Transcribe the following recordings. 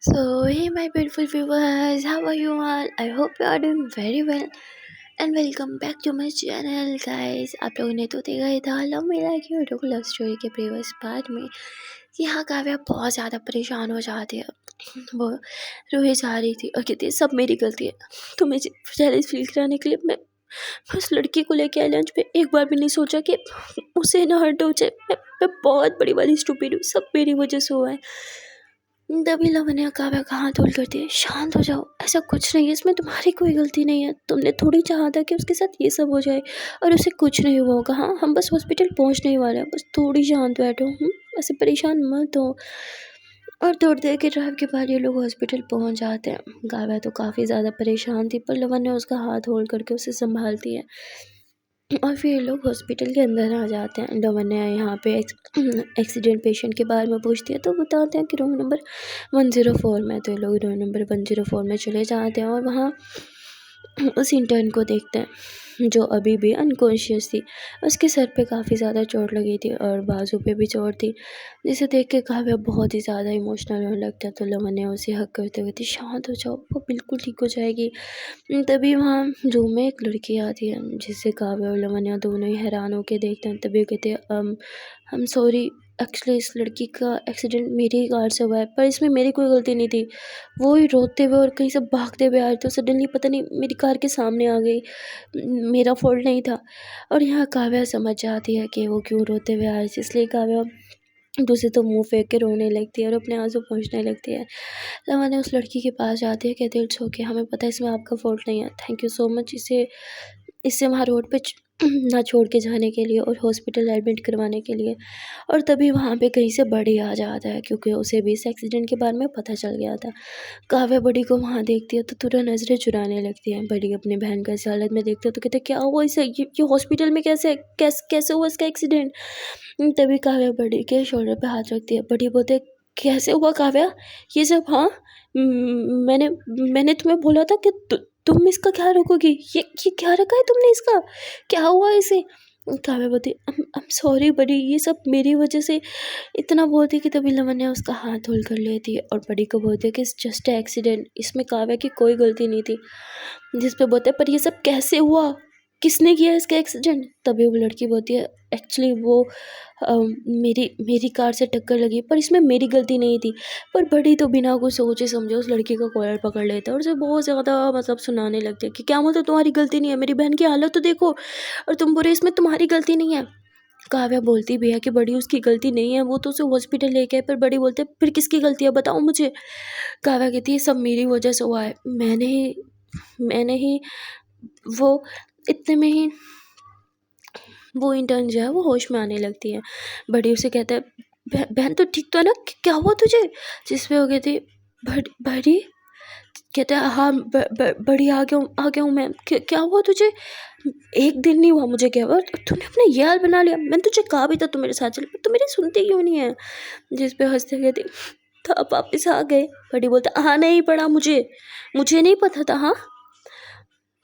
Hey, my beautiful viewers, how are you all? I hope you are doing very well. And welcome back to my channel guys. आप लोगों ने तो देखा ही था love मिला की लव स्टोरी के प्रीवियस पार्ट में कि हाँ काव्या बहुत ज़्यादा परेशान हो जाती है। वो रोए जा रही थी और कहती है सब मेरी गलती है। तो मुझे जेलस फील कराने के लिए मैं उस लड़की को लेके आई लंच पे, एक बार भी नहीं सोचा कि उसे ना हर्ट हो जाए। मैं बहुत बड़ी वाली स्टूपिड हूँ, सब मेरी वजह से हुआ है। तभी लवन्या काव्या का हाथ होल्ड करती है, शांत हो जाओ, ऐसा कुछ नहीं है, इसमें तुम्हारी कोई गलती नहीं है। तुमने थोड़ी चाहा था कि उसके साथ ये सब हो जाए और उसे कुछ नहीं हुआ होगा। हाँ, हम बस हॉस्पिटल पहुंचने ही वाले हैं, बस थोड़ी शांत बैठो। ऐसे परेशान मत हो। और थोड़ी देर के ड्राइव के बाद ये लोग हॉस्पिटल पहुंच जाते हैं। काव्या तो काफ़ी ज़्यादा परेशान थी, पर लवन्या उसका हाथ होल्ड करके उसे संभालती है और फिर ये लोग हॉस्पिटल के अंदर आ जाते हैं। लवन्या यहाँ पे एक्सीडेंट पेशेंट के बारे में पूछती है तो बताते हैं कि रूम नंबर 104 में। तो ये लोग रूम नंबर 104 में चले जाते हैं और वहाँ उस इंटर्न को देखते हैं जो अभी भी अनकॉन्शियस थी। उसके सर पे काफ़ी ज़्यादा चोट लगी थी और बाजू पे भी चोट थी, जिसे देख के काव्या बहुत ही ज़्यादा इमोशनल होने लगता है। तो लवन्या उसे हक करते हुए थी, शांत हो जाओ, वो बिल्कुल ठीक हो जाएगी। तभी वहाँ रूम में एक लड़की आती है जिससे काव्या और लवन्या दोनों ही हैरान होकर देखते हैं। तभी कहते हैं हम सॉरी, एक्चुअली इस लड़की का एक्सीडेंट मेरी ही कार से हुआ है, पर इसमें मेरी कोई गलती नहीं थी। वो ही रोते हुए और कहीं से भागते हुए आए तो सडनली पता नहीं मेरी कार के सामने आ गई। मेरा फॉल्ट नहीं था। और यहाँ काव्या समझ जाती है कि वो क्यों रोते हुए आ रही थी, इसलिए काव्या दूसरे तो मुंह फेंक के रोने लगती है और अपने आंसू पोंछने लगती है। लवन्या उस लड़की के पास जाती है, कहती है इट्स ओके, हमें पता है इसमें आपका फॉल्ट नहीं है, थैंक यू सो मच इसे इससे वहाँ रोड पे ना छोड़ के जाने के लिए और हॉस्पिटल एडमिट करवाने के लिए। और तभी वहाँ पे कहीं से बड़ी आ जाता है, क्योंकि उसे भी इस एक्सीडेंट के बारे में पता चल गया था। काव्या बड़ी को वहाँ देखती है तो तुरंत नज़रें चुराने लगती है। बड़ी अपनी बहन को इस हालत में देखते हो तो कहते क्या हुआ इसे, ये हॉस्पिटल में कैसे हुआ इसका एक्सीडेंट। तभी काव्या बड़ी के शोल्डर पे हाथ रखती है। बड़ी बोलते कैसे हुआ काव्या ये सब। हाँ, मैंने मैंने तुम्हें बोला था कि तुम इसका ख्याल रखोगी। ये क्या रखा है तुमने इसका, क्या हुआ इसे। काव्या बोलती I'm सॉरी बड़ी, ये सब मेरी वजह से। इतना बोलती कि तभी लवन्या उसका हाथ होल्ड कर लेती है और बड़ी को बोलती है कि इट्स जस्ट एक्सीडेंट, इसमें काव्या की कोई गलती नहीं थी। जिस पे बोलते हैं पर ये सब कैसे हुआ, किसने किया इसका एक्सीडेंट। तभी वो लड़की बोलती है एक्चुअली वो मेरी मेरी कार से टक्कर लगी, पर इसमें मेरी गलती नहीं थी। पर बड़ी तो बिना कुछ सोचे समझे उस लड़की का कॉलर पकड़ लेता है और उसे बहुत ज़्यादा मतलब सुनाने लगते हैं कि क्या मतलब तुम्हारी गलती नहीं है, मेरी बहन की हालत तो देखो और तुम बोले इसमें तुम्हारी गलती नहीं है। काव्या बोलती भी है कि बड़ी उसकी गलती नहीं है, वो तो उसे हॉस्पिटल लेके आए। पर बड़ी बोलते फिर किसकी गलती है बताओ मुझे। काव्या कहती है सब मेरी वजह से हुआ है, मैंने ही वो इतने में ही वो इंटर्न जो है वो होश में आने लगती है। बड़ी उसे कहता है बहन तो ठीक तो है ना, क्या हुआ तुझे। जिस पे वो कहती बड़ी कहता है हाँ बड़ी आ गया हूँ मैं। क्या हुआ तुझे। एक दिन नहीं हुआ मुझे, क्या हुआ तूने अपना ये हाल बना लिया। मैंने तुझे कहा भी था तू मेरे साथ चल, पर तू मेरी सुनती क्यों नहीं है। जिस पे हंसते कहती तो अब वापस आ गए। बड़ी बोलता हाँ नहीं पड़ा मुझे नहीं पता था। हाँ,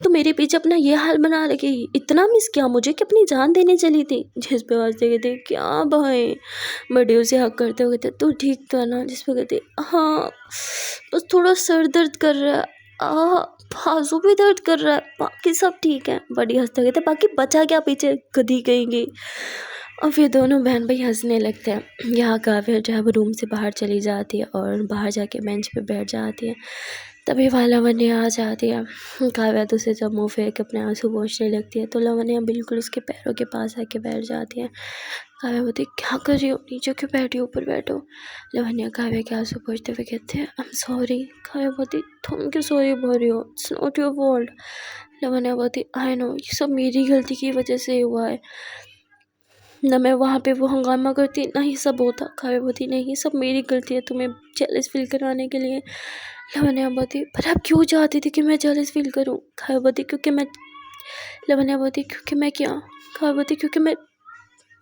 तो मेरे पीछे अपना ये हाल बना लगी, इतना मिस किया मुझे कि अपनी जान देने चली थी। जिस पे हंसते कहते क्या भाई। बड़ी उसे हक करते हुए कहते तू ठीक तो है ना। जिस पे कहते हाँ बस थोड़ा सर दर्द कर रहा है, बाजू भी दर्द कर रहा है, बाकी सब ठीक है। बड़ी हंसते कहते बाकी बचा क्या पीछे गधी कहेंगे। और फिर दोनों बहन भाई हंसने लगते हैं। यहाँ काव्या जो है वो रूम से बाहर चली जाती है और बाहर जाके बेंच पे बैठ जाती है। तभी वहाँ लवन्या आ जाती है। काव्या तो उसे जब मुँह फेंक के अपने आंसू पोंछने लगती है तो लवन्या बिल्कुल उसके पैरों के पास आके बैठ जाती है। काव्या बोलती क्या कर रही हो, नीचे क्यों बैठी हो, ऊपर बैठो। लवन्या काव्या के आंसू पोंछते हुए कहते हैं आई एम सॉरी। काव्या बोलती तुम क्यों सॉरी बोल रही हो, it's not your fault. Lavanya बोलती आई नो ये सब मेरी गलती की वजह से हुआ है, ना मैं वहाँ पे वो हंगामा करती ना ये सब होता। काव्या बोलती नहीं ये सब मेरी गलती है तुम्हें जेलस फील करवाने के लिए। लवन्या बोलती पर आप क्यों चाहती थी कि मैं जेलस फील करूँ। काव्या बोलती क्योंकि मैं लवन्या बोलती क्योंकि मैं क्या। काव्या बोलती क्योंकि मैं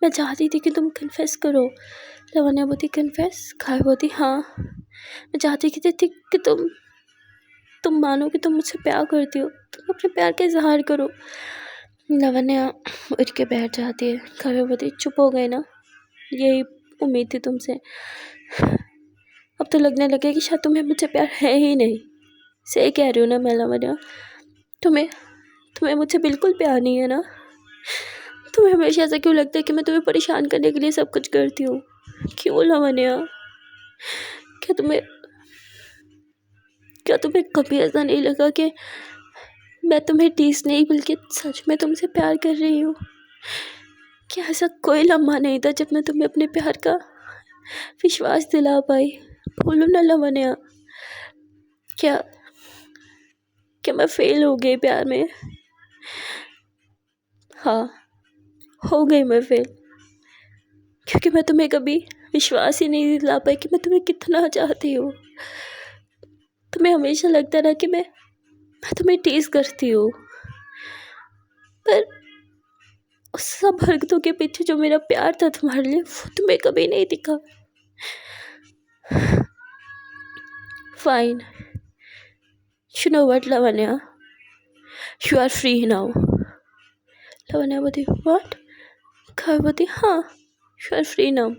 चाहती थी कि तुम कन्फेस करो। लवन्या बोलती कन्फेस। काव्या बोलती हाँ, मैं चाहती थी कि तुम मानो कि तुम मुझसे प्यार करती हो, तुम अपने प्यार का इजहार करो। लवन्या उठ के बैठ जाती है। काव्या बोलती चुप हो गए ना, यही उम्मीद थी तुमसे। अब तो लगने लगे कि शायद तुम्हें मुझसे प्यार है ही नहीं। सही कह रही हूँ ना मैं लावण्या? तुम्हें तुम्हें मुझसे बिल्कुल प्यार नहीं है ना? तुम्हें हमेशा ऐसा क्यों लगता है कि मैं तुम्हें परेशान करने के लिए सब कुछ करती हूँ? क्यों लावण्या? क्या तुम्हें क्या तुम्हें कभी ऐसा नहीं लगा कि मैं तुम्हें टीस नहीं बल्कि सच में तुमसे प्यार कर रही हूँ? क्या ऐसा कोई लम्हा नहीं था जब मैं तुम्हें अपने प्यार का विश्वास दिला पाई? बोलो ना लावण्या, क्या क्या मैं फेल हो गई प्यार में? हाँ, हो गई मैं फेल, क्योंकि मैं तुम्हें कभी विश्वास ही नहीं दिला पाई कि मैं तुम्हें कितना चाहती हूँ। तुम्हें हमेशा लगता रहा कि मैं तुम्हें टीज करती हूँ, पर उस सब हरकतों के पीछे जो मेरा प्यार था तुम्हारे लिए वो तुम्हें कभी नहीं दिखा। Fine, you know what Lavanya, you are free now. Lavanya बोलती व्हाट? कहा बोलती हाँ, यू आर फ्री नाउ।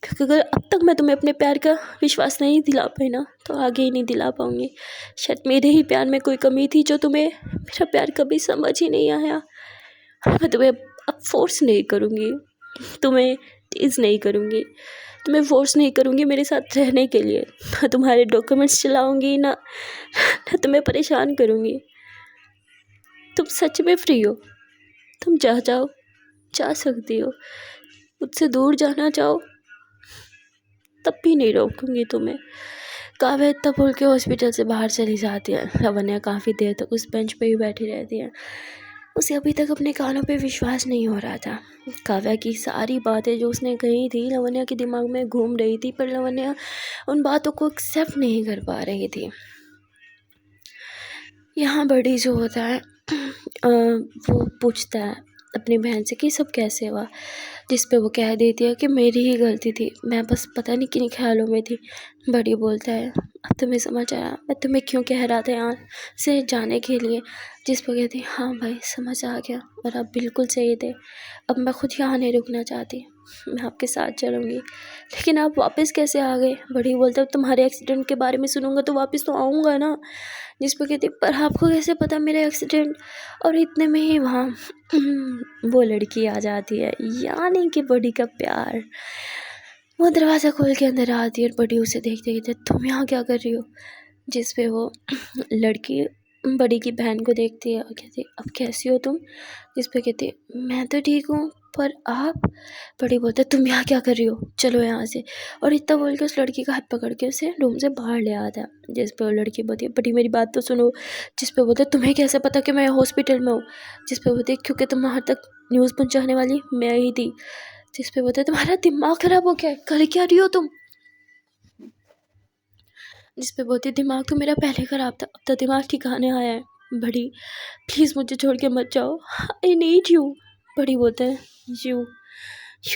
क्योंकि अगर अब तक मैं तुम्हें अपने प्यार का विश्वास नहीं दिला पाई ना, तो आगे ही नहीं दिला पाऊंगी। शायद मेरे ही प्यार में कोई कमी थी जो तुम्हें मेरा प्यार कभी समझ ही नहीं आया। मैं तुम्हें अब फोर्स नहीं करूँगी, तुम्हें टीज नहीं करूँगी, तुम्हें फोर्स नहीं करूँगी मेरे साथ रहने के लिए। ना तुम्हारे डॉक्यूमेंट्स चलाऊँगी, ना तुम्हें परेशान करूँगी। तुम सच में फ्री हो, तुम जहाँ जाओ जा सकती हो। मुझसे दूर जाना चाहो तब भी नहीं रोकूंगी तुम्हें। काव्या इतना बोल के हॉस्पिटल से बाहर चली जाती है। लावण्या काफ़ी देर तक उस बेंच पे ही बैठी रहती है। उसे अभी तक अपने कानों पे विश्वास नहीं हो रहा था। काव्या की सारी बातें जो उसने कही थी लावण्या के दिमाग में घूम रही थी, पर लावण्या उन बातों को एक्सेप्ट नहीं कर पा रही थी। यहाँ बड़ी जो होता है वो पूछता है अपनी बहन से कि सब कैसे हुआ, जिस पे वो कह देती है कि मेरी ही गलती थी, मैं बस पता नहीं किन ख्यालों में थी। बड़ी बोलता है अब तुम्हें समझ आया मैं तुम्हें क्यों कह रहा था यहाँ से जाने के लिए। जिस पे कहती हाँ भाई समझ आ गया, और आप बिल्कुल सही थे, अब मैं खुद यहाँ नहीं रुकना चाहती, मैं आपके साथ चलूँगी। लेकिन आप वापस कैसे आ गए? बड़ी बोलते अब तुम्हारे एक्सीडेंट के बारे में सुनूंगा तो वापस तो आऊँगा ना। जिस पे कहती पर आपको कैसे पता मेरा एक्सीडेंट? और इतने में ही वहाँ वो लड़की आ जाती है, यानी कि बड़ी का प्यार। वो दरवाज़ा खोल के अंदर आती है और बड़ी उसे देखते कहते तुम यहाँ क्या कर रही हो? जिस पे वो लड़की बड़ी की बहन को देखती है और कहती अब कैसी हो तुम? जिस पे कहती मैं तो ठीक हूँ, पर आप? बड़ी बोलते तुम यहाँ क्या कर रही हो, चलो यहाँ से। और इतना बोल के उस लड़की का हाथ पकड़ के उसे रूम से बाहर ले आता है। जिस पे वो लड़की बोलती है बड़ी मेरी बात तो सुनो। जिस पे बोलते तुम्हें कैसे पता कि मैं हॉस्पिटल में हूँ? जिस पे बोलती क्योंकि तुम वहाँ तक न्यूज़ पहुँचाने वाली मैं ही थी। जिस पे बोलते तुम्हारा दिमाग खराब हो गया, कर क्या रही हो तुम? जिस पे बोलती दिमाग तो मेरा पहले ख़राब था, अब तो दिमाग ठिकाने आया है। बड़ी प्लीज़ मुझे छोड़ के मत जाओ, आई नीड यू। बड़ी बोलता है you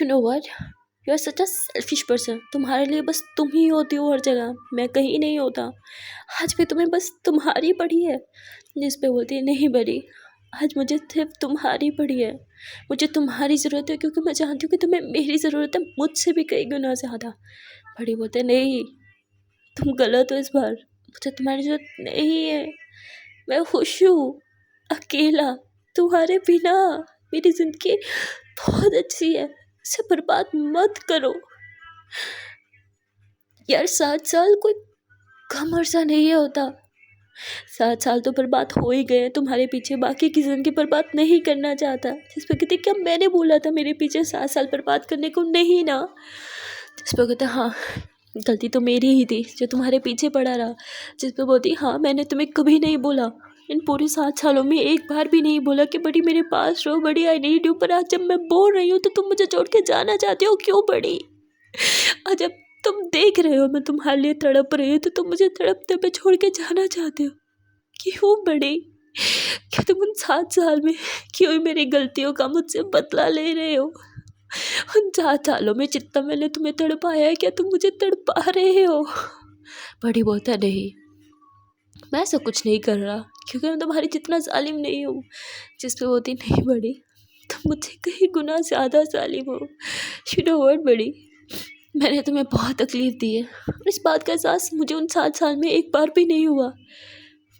know what, you are such a selfish person. तुम्हारे लिए बस तुम ही होती हो हर जगह, मैं कहीं नहीं होता। आज भी तुम्हें बस तुम्हारी पड़ी है। जिस पे बोलती है नहीं बड़ी, आज मुझे सिर्फ तुम्हारी पड़ी है, मुझे तुम्हारी ज़रूरत है, क्योंकि मैं जानती हूँ कि तुम्हें मेरी ज़रूरत है मुझसे भी कई गुना ज़्यादा। बड़ी बोलते नहीं, तुम गलत हो इस बार, मुझे तुम्हारी ज़रूरत नहीं है, मैं खुश हूँ अकेला तुम्हारे बिना। मेरी ज़िंदगी बहुत अच्छी है, इसे बर्बाद मत करो यार। 7 साल कोई कम अरसा नहीं होता, 7 साल तो बर्बाद हो ही गए तुम्हारे पीछे, बाकी की ज़िंदगी बर्बाद नहीं करना चाहता। जिस पर कहते क्या मैंने बोला था मेरे पीछे 7 साल बर्बाद करने को? नहीं ना। जिस पर कहते हाँ गलती तो मेरी ही थी जो तुम्हारे पीछे पड़ा रहा। जिस पर बोलती हाँ मैंने तुम्हें कभी नहीं बोला, इन पूरे 7 सालों में एक बार भी नहीं बोला कि बड़ी मेरे पास रहो, बड़ी आई नीड यू। पर आज जब मैं बोल रही हूँ तो तुम मुझे छोड़ के जाना चाहती हो, क्यों बड़ी? आज जब तुम देख रहे हो मैं तुम्हारे लिए तड़प रही हूँ तो तुम मुझे तड़पते पे छोड़ के जाना चाहते हो, क्यों बड़ी? क्या तुम उन 7 साल में क्यों मेरी गलतियों का मुझसे बदला ले रहे हो? उन 7 सालों में जितना मैंने तुम्हें तड़पाया है, क्या तुम मुझे तड़पा रहे हो? बड़ी बोलता नहीं, मैं ऐसा कुछ नहीं कर रहा, क्योंकि मैं तुम्हारी जितना जालिम नहीं हूँ। जिस पे होती नहीं बड़ी, तुम मुझसे कहीं गुना ज़्यादा जालिम हो। यू नो व्हाट बड़ी, मैंने तुम्हें बहुत तकलीफ़ दी है और इस बात का एहसास मुझे उन 7 साल में एक बार भी नहीं हुआ,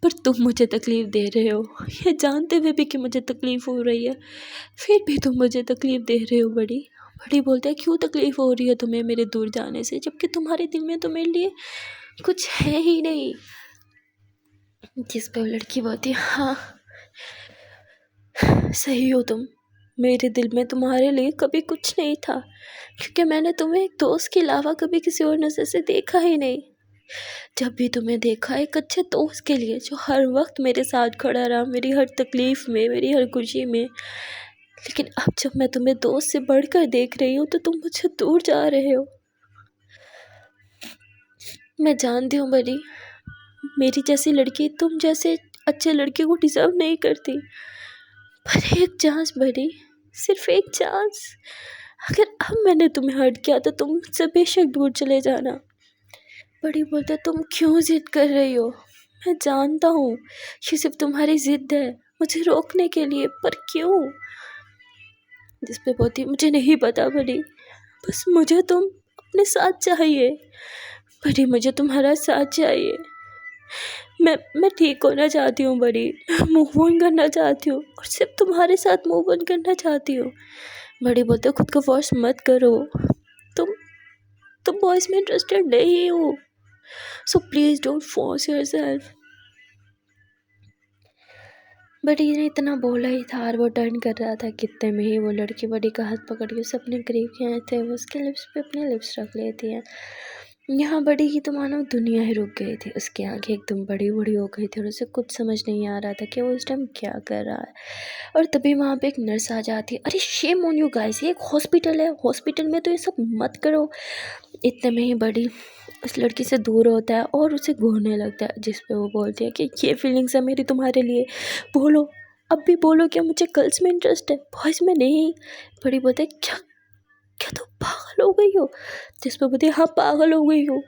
पर तुम मुझे तकलीफ़ दे रहे हो, ये जानते हुए भी कि मुझे तकलीफ़ हो रही है, फिर भी तुम मुझे तकलीफ़ दे रहे हो। बड़ी बड़ी बोलते हैं क्यों तकलीफ़ हो रही है तुम्हें मेरे दूर जाने से, जबकि तुम्हारे दिल में तो मेरे लिए कुछ है ही नहीं। जिस पे वो लड़की बोलती है हाँ सही हो तुम, मेरे दिल में तुम्हारे लिए कभी कुछ नहीं था, क्योंकि मैंने तुम्हें एक दोस्त के अलावा कभी किसी और नज़र से देखा ही नहीं। जब भी तुम्हें देखा एक अच्छे दोस्त के लिए जो हर वक्त मेरे साथ खड़ा रहा, मेरी हर तकलीफ़ में, मेरी हर खुशी में, लेकिन अब जब मैं तुम्हें दोस्त से बढ़कर देख रही हूँ तो तुम मुझसे दूर जा रहे हो। मैं जानती हूँ बड़ी, मेरी जैसी लड़की तुम जैसे अच्छे लड़के को डिज़र्व नहीं करती, पर एक चांस बड़ी, सिर्फ एक चांस, अगर अब मैंने तुम्हें हर्ट किया तो तुम मुझसे बेशक दूर चले जाना। बड़ी बोलते तुम क्यों ज़िद कर रही हो, मैं जानता हूँ ये सिर्फ तुम्हारी ज़िद है मुझे रोकने के लिए, पर क्यों। जिस पे बोलती मुझे नहीं पता बड़ी, बस मुझे तुम अपने साथ चाहिए। बड़ी मुझे तुम्हारा साथ चाहिए, मैं ठीक होना चाहती हूँ बड़ी, मूव ऑन करना चाहती हूँ और सिर्फ तुम्हारे साथ मूव ऑन करना चाहती हूँ। बड़ी बोलते खुद को फोर्स मत करो, तुम बॉयज़ में इंटरेस्टेड नहीं हो, so please don't force yourself. बड़ी ने इतना बोला ही था और वो टर्न कर रहा था, कितने में ही वो लड़की बड़ी का हाथ पकड़ के उसे अपने करीब किए थे, वो उसके लिप्स पे अपने लिप्स रख लेती है। यहाँ बड़ी की तो मानो दुनिया ही रुक गई थी, उसकी आंखें एकदम बड़ी बड़ी हो गई थी और उसे कुछ समझ नहीं आ रहा था कि वो इस टाइम क्या कर रहा है। और तभी वहाँ पे एक नर्स आ जाती है। अरे शेम ऑन यू गाइस, ये एक हॉस्पिटल है, हॉस्पिटल में तो ये सब मत करो। इतने में ही बड़ी उस लड़की से दूर होता है और उसे घूरने लगता है, जिस पे वो बोलती है कि ये फीलिंग्स है मेरी तुम्हारे लिए, बोलो अब भी बोलो क्या मुझे गर्ल्स में इंटरेस्ट है, बॉयज़ में नहीं। बड़ी बोलते है क्या क्या तुम पागल हो गई हो। जिस पे बोलती है हाँ पागल हो गई हो,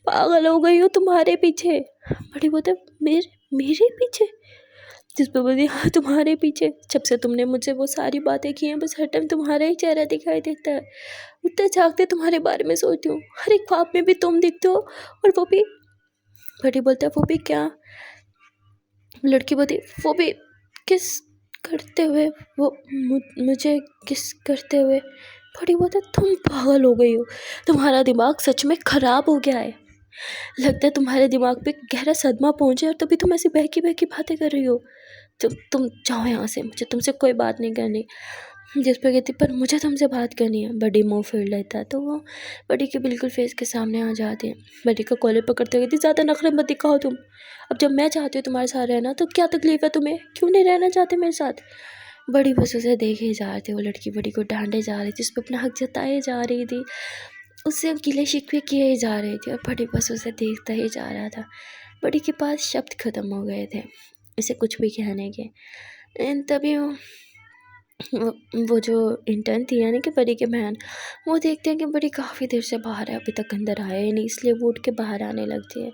पागल हो गई हो तुम्हारे पीछे। बड़ी बोलते मेरे मेरे पीछे। जिस पे बोलती हाँ तुम्हारे पीछे, जब से तुमने मुझे वो सारी बातें की हैं बस हर टाइम तुम्हारा ही चेहरा दिखाई देता है, उठते जागते तुम्हारे बारे में सोचती हूँ, हर एक ख्वाब में भी तुम दिखते हो, और वो भी। बड़ी बोलता है वो भी क्या। लड़की बोलती वो भी किस करते हुए, वो मुझे किस करते हुए। बड़ी बोलता तुम पागल हो गई हो, तुम्हारा दिमाग सच में ख़राब हो गया है, लगता है तुम्हारे दिमाग पे गहरा सदमा पहुँचे और तभी तुम ऐसी बहकी बहकी बातें कर रही हो। तुम जाओ यहाँ से, मुझे तुमसे कोई बात नहीं करनी। जिस पर कहती पर मुझे तुमसे बात करनी है। बड़ी मुँह फेर लेता है तो वो बड़ी के बिल्कुल फेस के सामने आ जाती है। बड़ी का कॉलर पकड़ते हुए कहती ज़्यादा नखरे मत दिखाओ तुम, अब जब मैं चाहती हूँ तुम्हारे साथ रहना तो क्या तकलीफ़ है तुम्हें, क्यों नहीं रहना चाहते मेरे साथ। बड़ी बस उसे देखे ही जा रही थी, वो लड़की बड़ी को डांटे जा रही थी, उस पर अपना हक जताए जा रही थी, उससे गिले शिकवे किए ही जा रही थी और बड़ी बस उसे देखता ही जा रहा था। बड़ी के पास शब्द ख़त्म हो गए थे इसे कुछ भी कहने के। तभी वो जो इंटर्न थी यानी कि बड़ी की बहन, वो देखते हैं कि बड़ी काफ़ी देर से बाहर है, अभी तक अंदर आया ही नहीं, इसलिए वो उठ के बाहर आने लगती है।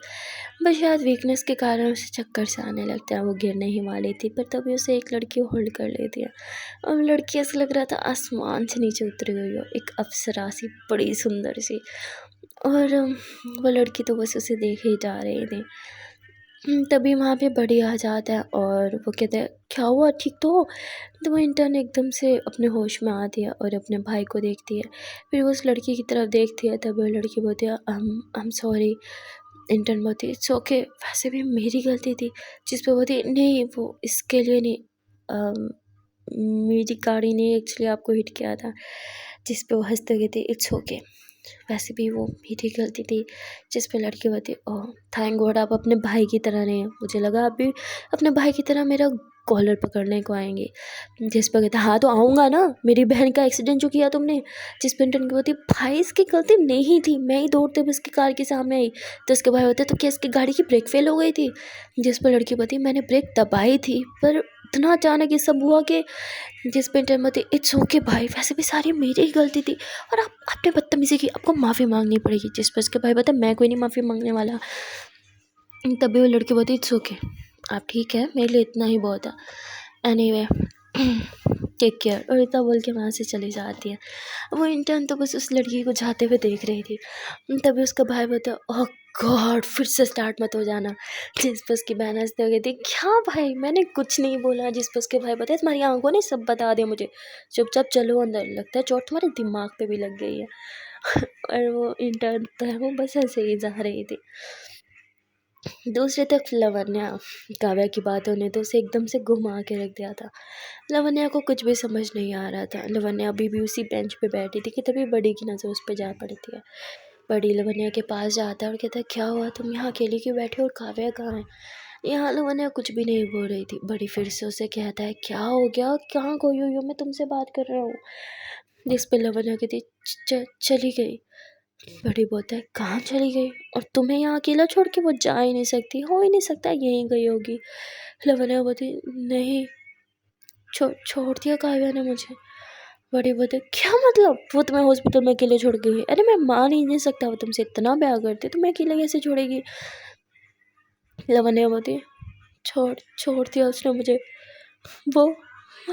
बस शायद वीकनेस के कारण उसे चक्कर से आने लगता है, वो गिरने ही वाली थी, पर तभी उसे एक लड़की होल्ड कर लेती है और लड़की ऐसा लग रहा था आसमान से नीचे उतरी हुई हो, एक अप्सरा सी बड़ी सुंदर सी। और वो लड़की तो बस उसे देख ही जा रही थी। तभी वहाँ पे बड़ी आ जाता है और वो कहते हैं क्या हुआ, ठीक तो हो। तो वो इंटर्न एकदम से अपने होश में आती है और अपने भाई को देखती है, फिर वो उस लड़की की तरफ देखती है, तब वो लड़की बोलती है आई एम सॉरी। इंटर्न बोलती है इट्स ओके, वैसे भी मेरी गलती थी। जिस पे बोलती है नहीं वो इसके लिए नहीं, अम, मेरी गाड़ी ने एक्चुअली आपको हिट किया था। जिस पे वो हंसते हुए थी इट्स ओके, वैसे भी वो मेरी गलती थी। जिस पे लड़की बोलती ओह थैंक गॉड आप अपने भाई की तरह नहीं हैं, मुझे लगा आप भी अपने भाई की तरह मेरा कॉलर पकड़ने को आएंगे। जिस पर कहता हाँ तो आऊँगा ना, मेरी बहन का एक्सीडेंट जो किया तुमने। जिस पर इंटर्न की बोलती भाई इसकी गलती नहीं थी, मैं ही दौड़ते हुए इसकी कार के सामने आई। तो इसके भाई होते तो क्या इसकी गाड़ी की ब्रेक फेल हो गई थी। जिस पर लड़की बोलती मैंने ब्रेक दबाई थी पर इतना अचानक ये सब हुआ कि। जिस पे इंटर्न बोलती इट्स ओके भाई, वैसे भी सारी मेरी ही गलती थी और आपने बदतमीजी की, आपको माफ़ी मांगनी पड़ेगी। जिस पर उसके भाई बोलते मैं कोई नहीं माफ़ी मांगने वाला। तभी वो लड़की बोलती इट्स ओके, आप ठीक है, मेरे लिए इतना ही बहुत है। एनीवे टेक केयर, और इतना बोल के वहाँ से चली जाती है। वो इंटर्न तो बस उस लड़की को जाते हुए देख रही थी। तभी उसका भाई बोलता, ओह गॉड, फिर से स्टार्ट मत हो जाना। जिस पर उसकी बहन हंसते हुए कहती, क्या भाई, मैंने कुछ नहीं बोला। जिस पर उसके भाई बताए, तुम्हारी आंखों ने सब बता दिया मुझे, चुपचाप चलो अंदर, लगता है चोट तुम्हारे दिमाग पे भी लग गई है। और वो इंटर्न तो है, वो बस ऐसे ही जा रही थी। दूसरी तरफ लवन्या, काव्या की बातों ने तो उसे एकदम से घुमा के रख दिया था। लवन्या को कुछ भी समझ नहीं आ रहा था। लवन्या अभी भी उसी बेंच पे बैठी थी कि तभी बड़ी की नज़र उस पर जा पड़ती है। बड़ी लवन्या के पास जाता है और कहता है, क्या हुआ, तुम यहाँ अकेली क्यों बैठी हो और काव्या कहाँ है? यहाँ लवन्या कुछ भी नहीं बोल रही थी। बड़ी फिर से उसे कहता है, क्या हो गया, कहाँ खोई हुई हो, मैं तुमसे बात कर रहा हूँ। जिस पे लवन्या कहती, चली गई। बड़ी बोलता है, कहाँ चली गई, और तुम्हें यहाँ अकेला छोड़ के वो जा ही नहीं सकती, हो ही नहीं सकता, यहीं गई होगी। लवन्या बोलती, नहीं, छोड़ दिया काव्या ने मुझे। बड़ी बोलते, क्या मतलब, वो तुम्हें हॉस्पिटल में अकेले छोड़ के गई? अरे मैं मान ही नहीं सकता, वो तुमसे इतना प्यार करती, तुम्हें अकेले कैसे छोड़ेगी? लवन्या बोलती, छोड़ दिया उसने मुझे, वो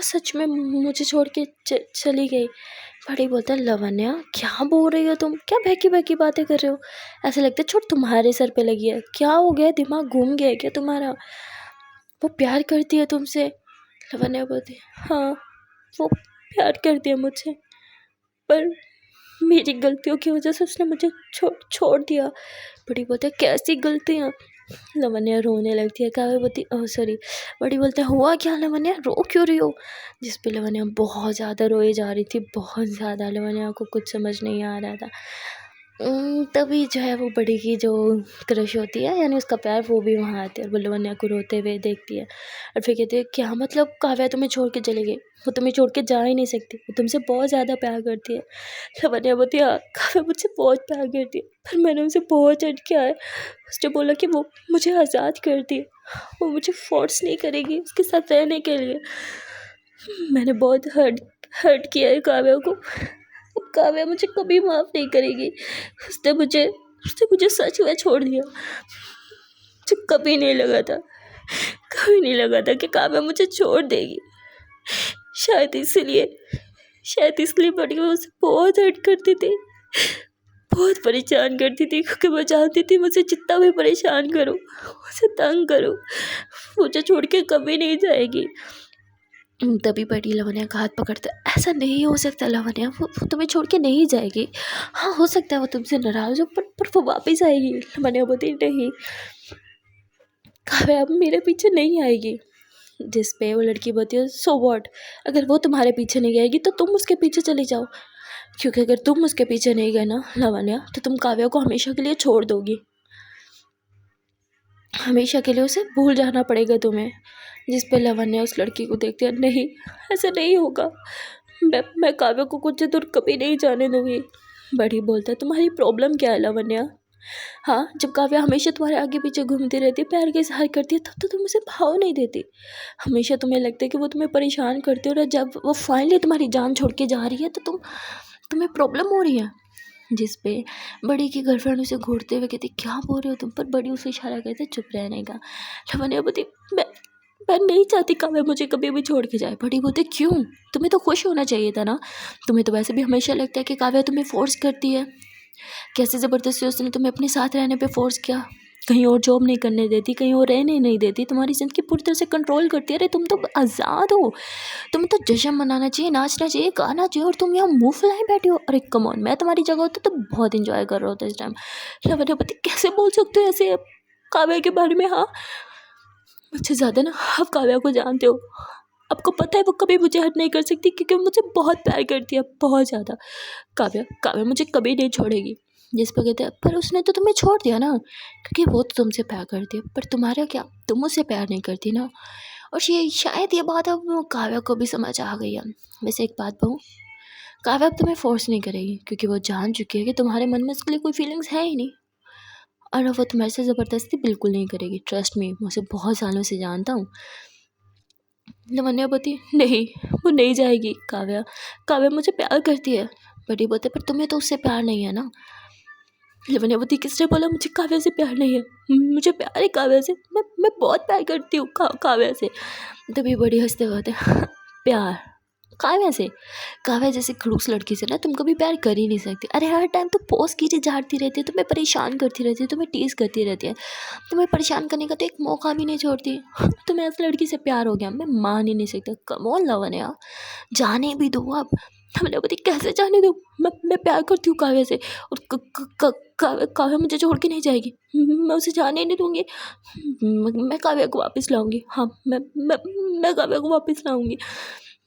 सच में मुझे छोड़ के चली गई। बड़ी बोलता है, लवन्या क्या बोल रही हो तुम, क्या बहकी बहकी बातें कर रहे हो? ऐसा लगता है चोट तुम्हारे सर पे लगी है, क्या हो गया, दिमाग घूम गया है क्या तुम्हारा? वो प्यार करती है तुमसे। लवन्या बोलती, हाँ वो प्यार करती है मुझसे, पर मेरी गलतियों की वजह से उसने मुझे छोड़ दिया। बड़ी बोलती है, कैसी गलतियाँ? लवन्या रोने लगती है। काव्या बोलती, ओह सॉरी। बड़ी बोलते हैं, हुआ क्या लवन्या, रो क्यों रही हो? जिस पे लवन्या बहुत ज़्यादा रोई जा रही थी, बहुत ज़्यादा। लवन्या को कुछ समझ नहीं आ रहा था। तभी जो है वो बड़ी की जो क्रश होती है, यानी उसका प्यार, वो भी वहाँ आती है और वो लवन्या को रोते हुए देखती है और फिर कहती है, क्या मतलब काव्या तुम्हें छोड़ के चली गई? वो तुम्हें छोड़ के जा ही नहीं सकती, वो तुमसे बहुत ज़्यादा प्यार करती है। लवन्या बोलती है, हाँ काव्या मुझसे बहुत प्यार करती है, पर मैंने उसे बहुत हर्ट किया है। उसने बोला कि वो मुझे आज़ाद कर दी, वो मुझे फोर्स नहीं करेगी उसके साथ रहने के लिए। मैंने बहुत हर्ट किया है काव्या को, काव्या मुझे कभी माफ़ नहीं करेगी। उसने मुझे सच में छोड़ दिया। मुझे कभी नहीं लगा था कि काव्या मुझे छोड़ देगी। शायद इसलिए बड़ी वो उसे बहुत हर्ट करती थी, बहुत परेशान करती थी, क्योंकि वो जानती थी मुझे जितना भी परेशान करो, उसे तंग करो, मुझे छोड़ के कभी नहीं जाएगी। तभी बड़ी लवन्या का हाथ पकड़ता, ऐसा नहीं हो सकता लवन्या, वो तुम्हें छोड़ के नहीं जाएगी। हाँ हो सकता है वो तुमसे नाराज़ हो, पर वो वापस आएगी। लवन्या बोलती, नहीं काव्या अब मेरे पीछे नहीं आएगी। जिस पे वो लड़की बोलती है, सो व्हाट, अगर वो तुम्हारे पीछे नहीं आएगी तो तुम उसके पीछे चली जाओ, क्योंकि अगर तुम उसके पीछे नहीं गए ना लवन्या, तो तुम काव्या को हमेशा के लिए छोड़ दोगी, हमेशा के लिए उसे भूल जाना पड़ेगा तुम्हें। जिस पे लवन्या उस लड़की को देखती है, नहीं ऐसा नहीं होगा, मैं काव्या को कुछ दूर कभी नहीं जाने दूंगी। बड़ी बोलता है, तुम्हारी प्रॉब्लम क्या है लवन्या? हाँ, जब काव्या हमेशा तुम्हारे आगे पीछे घूमती रहती है, प्यार के इज़हार करती है, तब तो तुम उसे भाव नहीं देती। हमेशा तुम्हें लगता है कि वो तुम्हें परेशान करती है, और जब वो फाइनली तुम्हारी जान छोड़ के जा रही है तो तुम्हें प्रॉब्लम हो रही है। जिस पे बड़ी की गर्लफ्रेंड उसे घूरते हुए कहती, क्या बोल रहे हो तुम? पर बड़ी उसे इशारा करते चुप रहने का। लवन्या बोलती, मैं नहीं चाहती काव्या मुझे कभी भी छोड़ के जाए। बड़ी बोलते, क्यों? तुम्हें तो खुश होना चाहिए था ना, तुम्हें तो वैसे भी हमेशा लगता है कि काव्या तुम्हें फोर्स करती है। कैसे ज़बरदस्ती उसने तुम्हें अपने साथ रहने पे फोर्स किया, कहीं और जॉब नहीं करने देती, कहीं और रहने नहीं देती, तुम्हारी ज़िंदगी पूरी तरह से कंट्रोल करती है। अरे तुम तो आज़ाद हो, तुम्हें तो जश्न मनाना चाहिए, नाचना चाहिए, गाना चाहिए, और तुम यहाँ मुँह फुलाए बैठी हो। अरे कम ऑन, मैं तुम्हारी जगह होती तो बहुत इंजॉय कर रहा होता इस टाइम। लवन्या पति, कैसे बोल सकते हो ऐसे काव्या के बारे में? हाँ, मुझसे ज़्यादा ना आप काव्या को जानते हो, आपको पता है वो कभी मुझे हर्ट नहीं कर सकती, क्योंकि वो मुझे बहुत प्यार करती है, बहुत ज़्यादा। काव्या मुझे कभी नहीं छोड़ेगी। जिस पर कहते हैं, पर उसने तो तुम्हें छोड़ दिया ना, क्योंकि वो तो तुमसे प्यार करती है, पर तुम्हारा क्या, तुम उससे प्यार नहीं करती ना। और शायद ये बात अब काव्या को भी समझ आ गई है। वैसे एक बात कहूँ, काव्या अब तुम्हें फोर्स नहीं करेगी, क्योंकि वो जान चुकी है कि तुम्हारे मन में उसके लिए कोई फीलिंग्स है ही नहीं, और वो तुम्हारे से ज़बरदस्ती बिल्कुल नहीं करेगी। ट्रस्ट मी, मैं उसे बहुत सालों से जानता हूँ। लवन्या बोती, नहीं वो नहीं जाएगी। काव्या मुझे प्यार करती है। बड़ी बोते, पर तुम्हें तो उससे प्यार नहीं है ना। लवन्या बोती, किसने बोला मुझे काव्या से प्यार नहीं है? मुझे प्यार है काव्या से, मैं बहुत प्यार करती हूँ काव्या से। तभी बड़ी हंसते हुए, प्यार काव्या से। काव्या जैसे खड़ूस लड़की से ना तुम कभी प्यार कर ही नहीं सकती। अरे हर टाइम तो पोस्ट कीजिए झाड़ती रहती है, तुम्हें परेशान करती रहती है, तुम्हें टीज करती रहती है, तुम्हें परेशान करने का तो एक मौका भी नहीं छोड़ती। तुम्हें ऐसी लड़की से प्यार हो गया, मैं मान ही नहीं सकता। कमोल लवन है यार, जाने भी दो अब। मैंने बोली कैसे जाने दो, मैं प्यार करती हूँ काव्या से, और काव्या मुझे छोड़ के नहीं जाएगी, मैं उसे जाने ही नहीं दूंगी। मैं काव्या को वापस लाऊंगी, हाँ मैं काव्या को वापस लाऊंगी।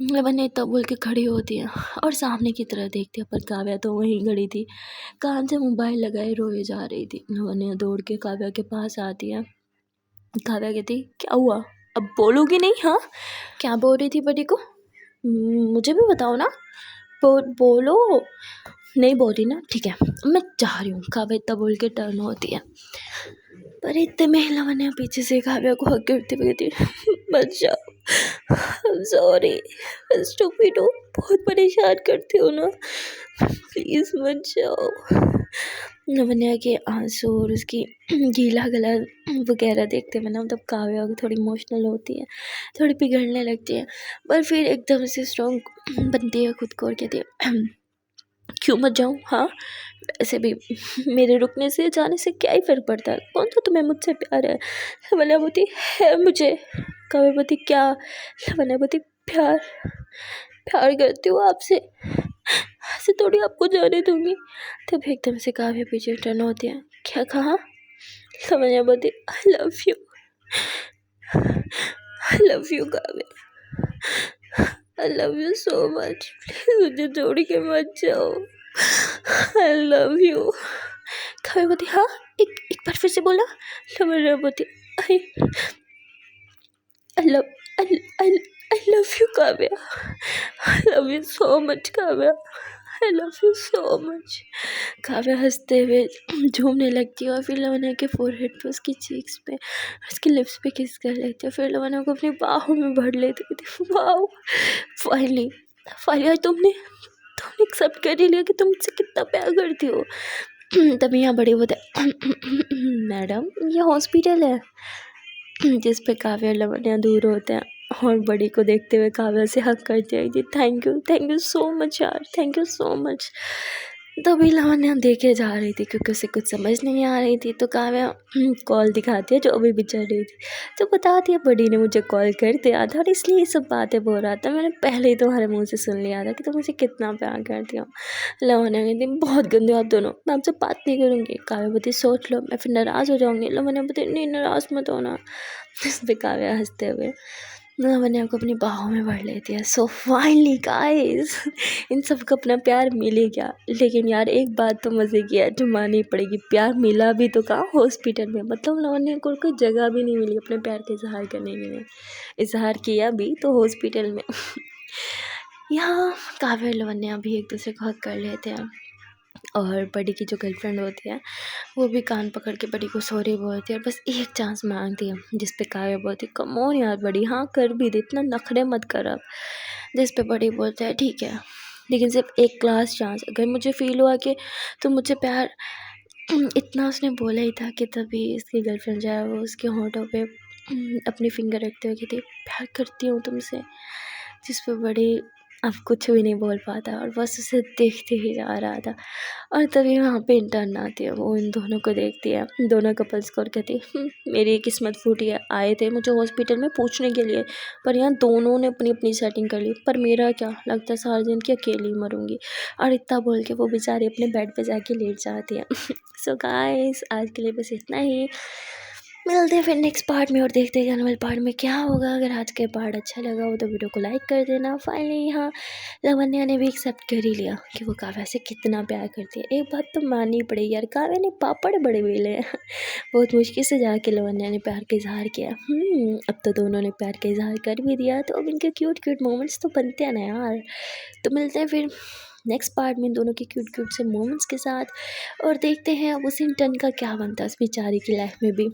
लवन्या तब बोल के खड़ी होती है और सामने की तरफ देखती है, पर काव्या तो वहीं खड़ी थी, कान से मोबाइल लगाए रोए जा रही थी। लवन्या दौड़ के काव्या के पास आती है। काव्या कहती क्या हुआ, अब बोलोगी नहीं? हाँ क्या बोल रही थी बड़ी को, मुझे भी बताओ ना, बोलो। नहीं बोल रही ना, ठीक है मैं जा रही हूँ। काव्या इतना बोल के टर्न होती है, पर इतने में लवन्या पीछे से काव्या को हक करते हुए कहती मत जाओ, सॉरी स्टूपिड हो, बहुत परेशान करती हो ना, प्लीज मत जाओ। लवन्या के आंसू और उसकी गीला गला वगैरह देखते हुए ना तब काव्या थोड़ी इमोशनल होती है, थोड़ी पिघलने लगती है, पर फिर एकदम से स्ट्रॉन्ग बनती है खुद को और कहती है क्यों मत जाऊँ, हाँ ऐसे भी मेरे रुकने से जाने से क्या ही फ़र्क पड़ता है, कौन सा तुम्हें मुझसे प्यार है? लवन्यावती है मुझे। काव्यावती क्या? लवन्यावती प्यार प्यार करती हूँ आपसे, ऐसे थोड़ी आपको जाने दूंगी। तब एकदम से काव्या पीछे टर्न होती है, क्या कहा? Lavanyavati I love you Kavya, I love you so much, please मुझे छोड़ के मत जाओ, आई लव यू। काव्यावती हाँ एक बार फिर से बोला। Lavanyavati I I love I love you Kavya, I love you so much Kavya, I love you so much. Kavya हंसते हुए झूमने लगती है और फिर लवन्या के फोरहेड पे, उसकी चीक्स पे, उसकी लिप्स पे किस कर लेती है, फिर लवन्या को अपनी बाहों में भर लेती थी। वाओ फाइनली तुमने एक्सेप्ट कर ही लिया कि तुम मुझसे कितना प्यार करती हो। तभी यहाँ बड़े होते मैडम ये हॉस्पिटल है, जिस पे काव्या और लवन्या दूर होते हैं, और बड़ी को देखते हुए काव्या से हक करती है जी थैंक यू सो मच यार, थैंक यू सो मच। तभी लवन्या देखे जा रही थी क्योंकि उसे कुछ समझ नहीं आ रही थी, तो काव्या कॉल दिखाती है जो अभी भी चल रही थी, तो बताती है बड़ी ने मुझे कॉल कर दिया था और इसलिए ये सब बातें बोल रहा था, मैंने पहले ही तुम्हारे मुँह से सुन लिया था कि तुम मुझे कितना प्यार करती हो। लवन्या कहती बहुत गंदे हो आप दोनों, मैं आपसे बात नहीं करूँगी। काव्यावती सोच लो मैं फिर नाराज़ हो जाऊँगी। लवन्या बोलती नहीं नाराज़ मत होना। इस पे काव्या हंसते हुए लवन्या को अपनी बाहों में भर लेती है। सो फाइनली गाइस इन सबको अपना प्यार मिल ही गया, लेकिन यार एक बात तो मज़े की है जो माननी पड़ेगी, प्यार मिला भी तो कहाँ, हॉस्पिटल में। मतलब लवन्या को कोई जगह भी नहीं मिली अपने प्यार का इजहार करने के लिए, इजहार किया भी तो हॉस्पिटल में। यहाँ काव्या और लवन्या भी एक दूसरे को हक कर लेते हैं, और बड़ी की जो गर्लफ्रेंड होती है वो भी कान पकड़ के बड़ी को सॉरी बोलती है और बस एक चांस मांगती है, जिस पे काव्या बोलती है कम ऑन यार बड़ी, हाँ कर भी दे, इतना नखरे मत कर अब। जिस पे बड़ी बोलता है ठीक है लेकिन सिर्फ एक लास्ट चांस, अगर मुझे फील हुआ कि तुम मुझे प्यार इतना उसने बोला ही था कि तभी इसकी गर्लफ्रेंड जो है वो उसके होंठों पे अपनी फिंगर रखते हुए कहती प्यार करती हूँ तुमसे, जिस पर बड़ी अब कुछ भी नहीं बोल पाता और बस उसे देखते ही जा रहा था। और तभी वहाँ पे इंटर्न आती है, वो इन दोनों को देखती है, दोनों कपल्स को, और कहती मेरी किस्मत फूटी है, आए थे मुझे हॉस्पिटल में पूछने के लिए पर यहाँ दोनों ने अपनी अपनी सेटिंग कर ली, पर मेरा क्या, लगता है सारे दिन की अकेली मरूंगी। और इतना बोल के वो बेचारी अपने बेड पे जाके लेट जाती है। सो गाइस आज के लिए बस इतना ही, मिलते हैं फिर नेक्स्ट पार्ट में और देखते हैं जाने वाले पार्ट में क्या होगा। अगर आज के पार्ट अच्छा लगा हो तो वीडियो को लाइक कर देना। फाइनली यहाँ लवन्या ने भी एक्सेप्ट कर ही लिया कि वो काव्या से कितना प्यार करती है। एक बात तो माननी पड़ेगी यार, काव्या ने पापड़ बड़े बेले हैं। बहुत मुश्किल से जाके लवन्या ने प्यार का इजहार किया। अब तो दोनों ने प्यार का इजहार कर भी दिया, तो अब इनके क्यूट मोमेंट्स तो बनते हैं ना यार। तो मिलते हैं फिर नेक्स्ट पार्ट में दोनों के क्यूट से मोमेंट्स के साथ, और देखते हैं अब उस इंटर्न का क्या बनता है उस बेचारी की लाइफ में भी,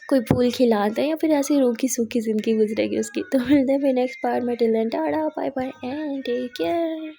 कोई फूल खिलाता है या फिर ऐसी रूखी सूखी ज़िंदगी गुजरेगी उसकी। तो मिलते हैं फिर नेक्स्ट पार्ट में, till then tata bye bye and take care.